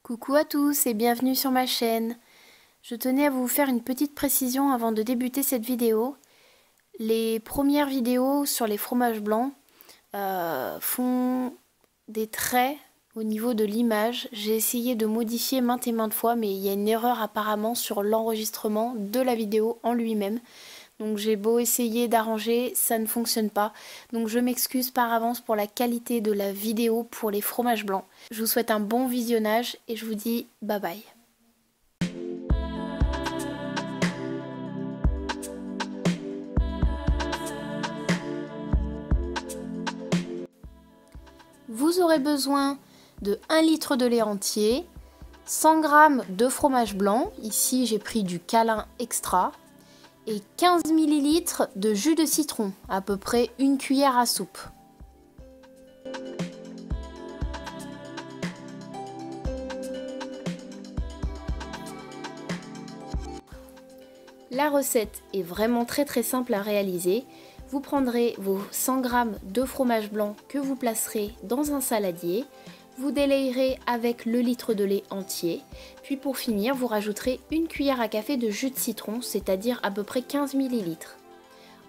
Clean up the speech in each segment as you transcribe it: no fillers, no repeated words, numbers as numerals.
Coucou à tous et bienvenue sur ma chaîne. Je tenais à vous faire une petite précision avant de débuter cette vidéo. Les premières vidéos sur les fromages blancs font des traits au niveau de l'image. J'ai essayé de modifier maintes et maintes fois, mais il y a une erreur apparemment sur l'enregistrement de la vidéo en lui-même. Donc j'ai beau essayer d'arranger, ça ne fonctionne pas. Donc je m'excuse par avance pour la qualité de la vidéo pour les fromages blancs. Je vous souhaite un bon visionnage et je vous dis bye bye. Vous aurez besoin de 1 litre de lait entier, 100 g de fromage blanc, ici j'ai pris du Câlin Extra, et 15 ml de jus de citron, à peu près 1 cuillère à soupe. La recette est vraiment très simple à réaliser. Vous prendrez vos 100 g de fromage blanc que vous placerez dans un saladier. Vous délayerez avec le litre de lait entier, puis pour finir, vous rajouterez 1 cuillère à café de jus de citron, c'est-à-dire à peu près 15 ml.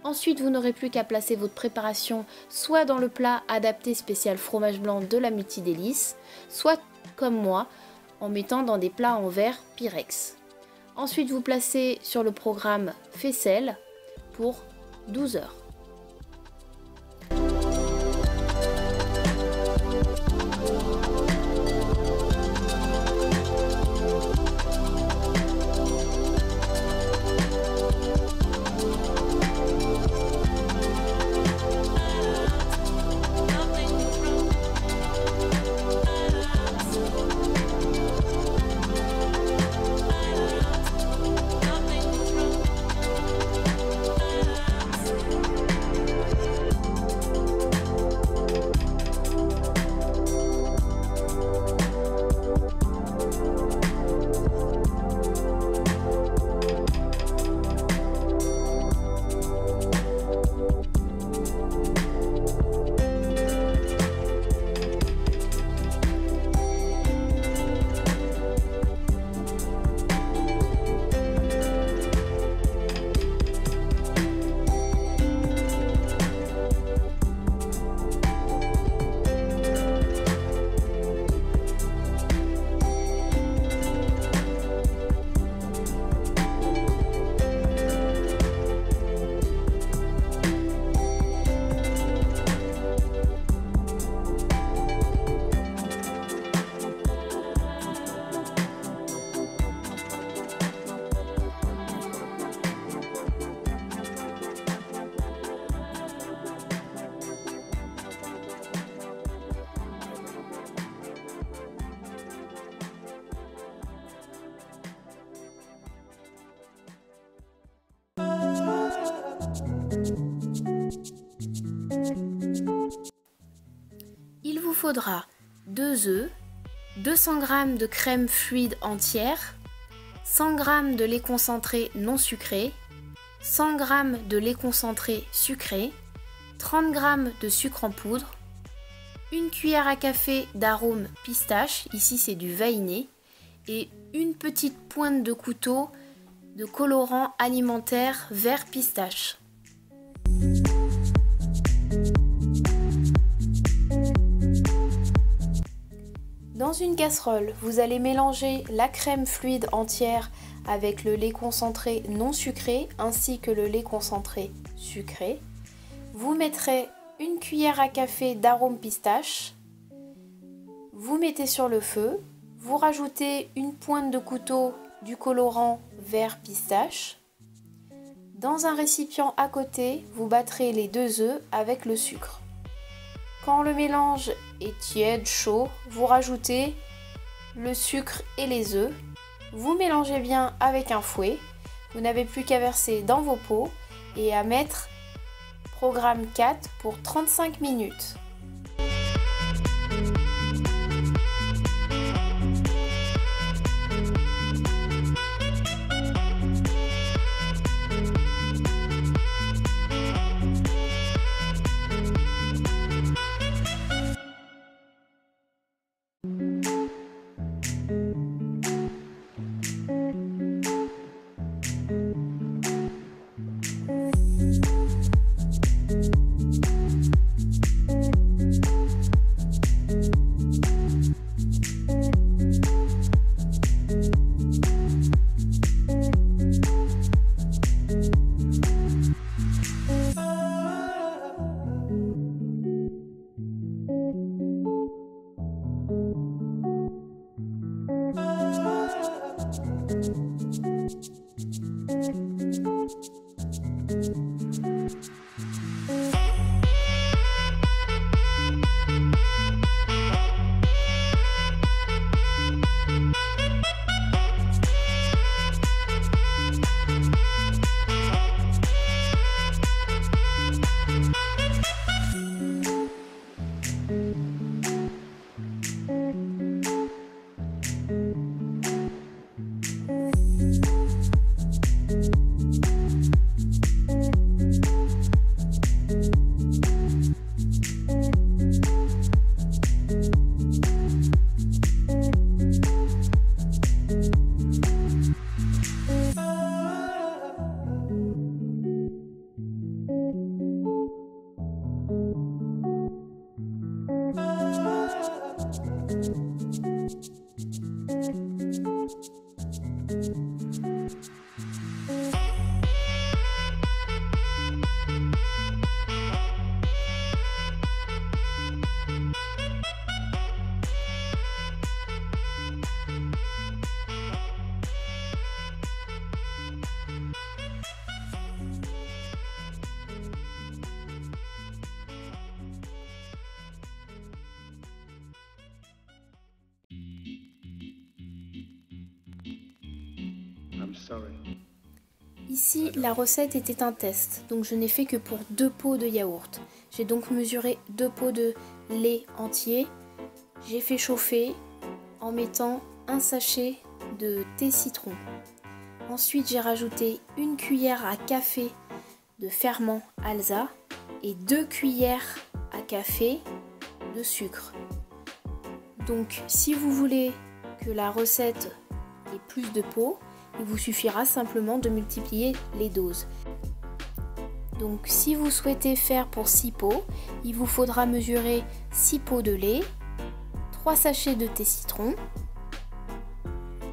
Ensuite, vous n'aurez plus qu'à placer votre préparation soit dans le plat adapté spécial fromage blanc de la Multidélice, soit comme moi, en mettant dans des plats en verre Pyrex. Ensuite, vous placez sur le programme faisselle pour 12 heures. Il vous faudra 2 œufs, 200 g de crème fluide entière, 100 g de lait concentré non sucré, 100 g de lait concentré sucré, 30 g de sucre en poudre, 1 cuillère à café d'arôme pistache, ici c'est du vainé, et une petite pointe de couteau de colorant alimentaire vert pistache. Dans une casserole, vous allez mélanger la crème fluide entière avec le lait concentré non sucré ainsi que le lait concentré sucré. Vous mettrez 1 cuillère à café d'arôme pistache. Vous mettez sur le feu. Vous rajoutez une pointe de couteau du colorant vert pistache. Dans un récipient à côté, vous battrez les 2 œufs avec le sucre. Quand le mélange est tiède, chaud, vous rajoutez le sucre et les œufs. Vous mélangez bien avec un fouet. Vous n'avez plus qu'à verser dans vos pots et à mettre programme 4 pour 35 minutes. Ici, la recette était un test, donc je n'ai fait que pour 2 pots de yaourt. J'ai donc mesuré 2 pots de lait entier. J'ai fait chauffer en mettant un sachet de thé citron. Ensuite, j'ai rajouté 1 cuillère à café de ferment Alsa et 2 cuillères à café de sucre. Donc, si vous voulez que la recette ait plus de pots, il vous suffira simplement de multiplier les doses. Donc si vous souhaitez faire pour 6 pots, il vous faudra mesurer 6 pots de lait, 3 sachets de thé citron,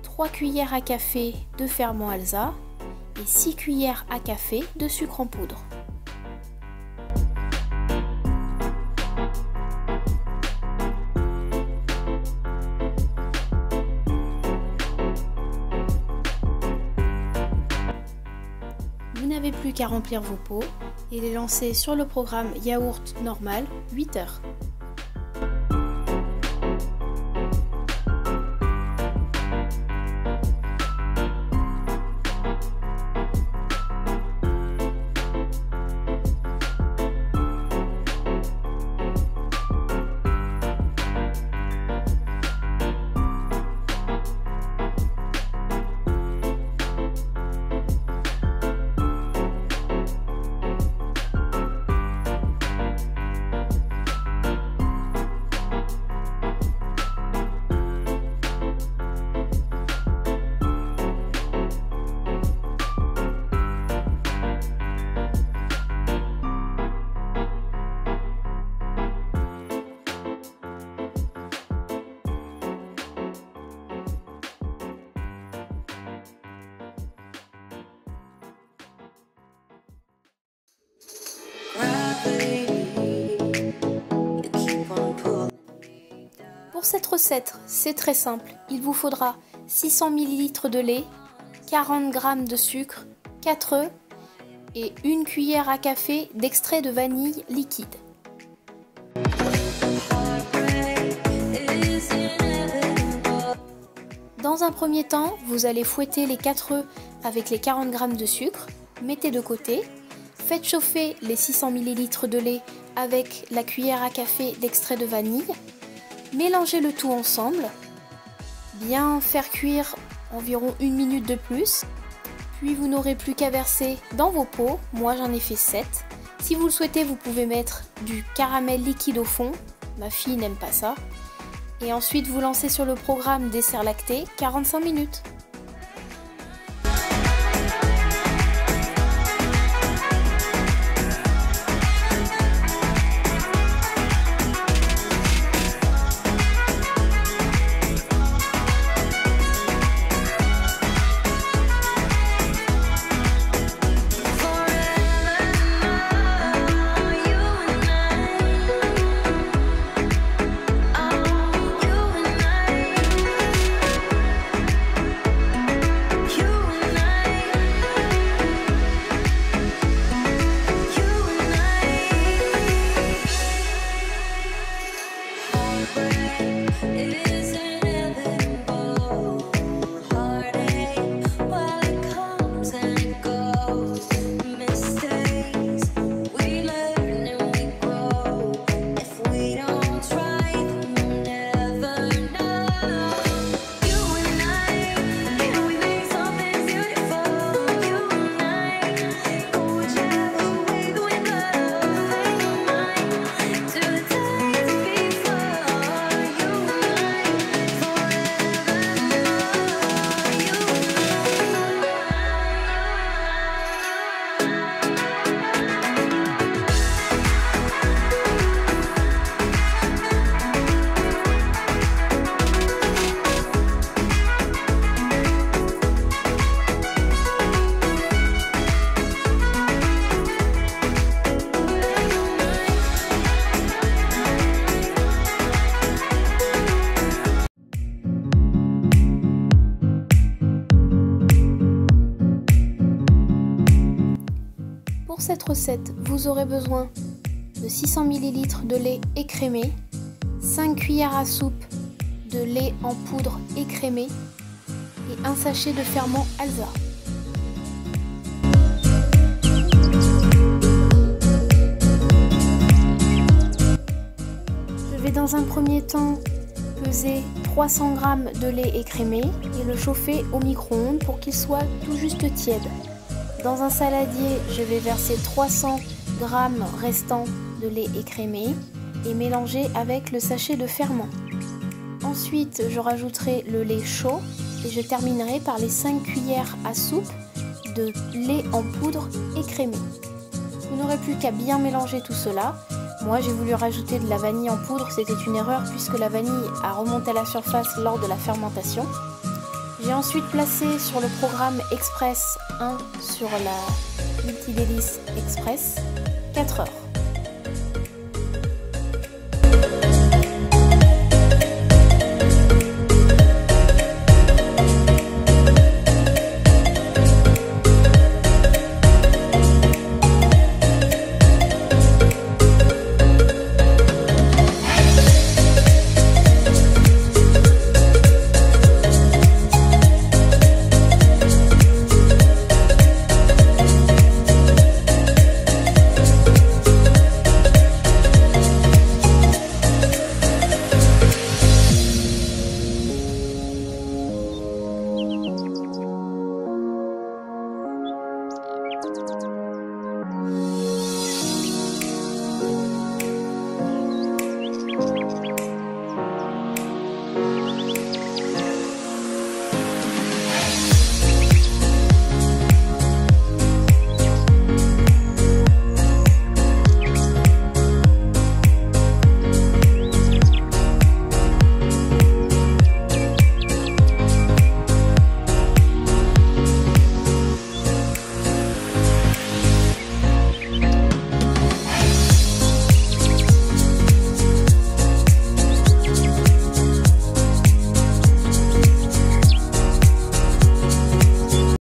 3 cuillères à café de ferment Alsa et 6 cuillères à café de sucre en poudre. Vous n'avez plus qu'à remplir vos pots et les lancer sur le programme yaourt normal 8 heures. Pour cette recette, c'est très simple. Il vous faudra 600 ml de lait, 40 g de sucre, 4 œufs et 1 cuillère à café d'extrait de vanille liquide. Dans un premier temps, vous allez fouetter les 4 œufs avec les 40 g de sucre, mettez de côté, faites chauffer les 600 ml de lait avec la cuillère à café d'extrait de vanille, mélangez le tout ensemble, bien faire cuire environ 1 minute de plus, puis vous n'aurez plus qu'à verser dans vos pots, moi j'en ai fait 7. Si vous le souhaitez, vous pouvez mettre du caramel liquide au fond, ma fille n'aime pas ça. Et ensuite vous lancez sur le programme dessert lacté 45 minutes. Pour cette recette, vous aurez besoin de 600 ml de lait écrémé, 5 cuillères à soupe de lait en poudre écrémé et un sachet de ferment Alsa. vais dans un premier temps peser 300 g de lait écrémé et le chauffer au micro-ondes pour qu'il soit tout juste tiède. Dans un saladier, je vais verser 300 g restants de lait écrémé et mélanger avec le sachet de ferment. Ensuite, je rajouterai le lait chaud et je terminerai par les 5 cuillères à soupe de lait en poudre écrémé. Vous n'aurez plus qu'à bien mélanger tout cela. Moi, j'ai voulu rajouter de la vanille en poudre, c'était une erreur puisque la vanille a remonté à la surface lors de la fermentation. J'ai ensuite placé sur le programme Express 1 sur la Multidélice Express 4 heures.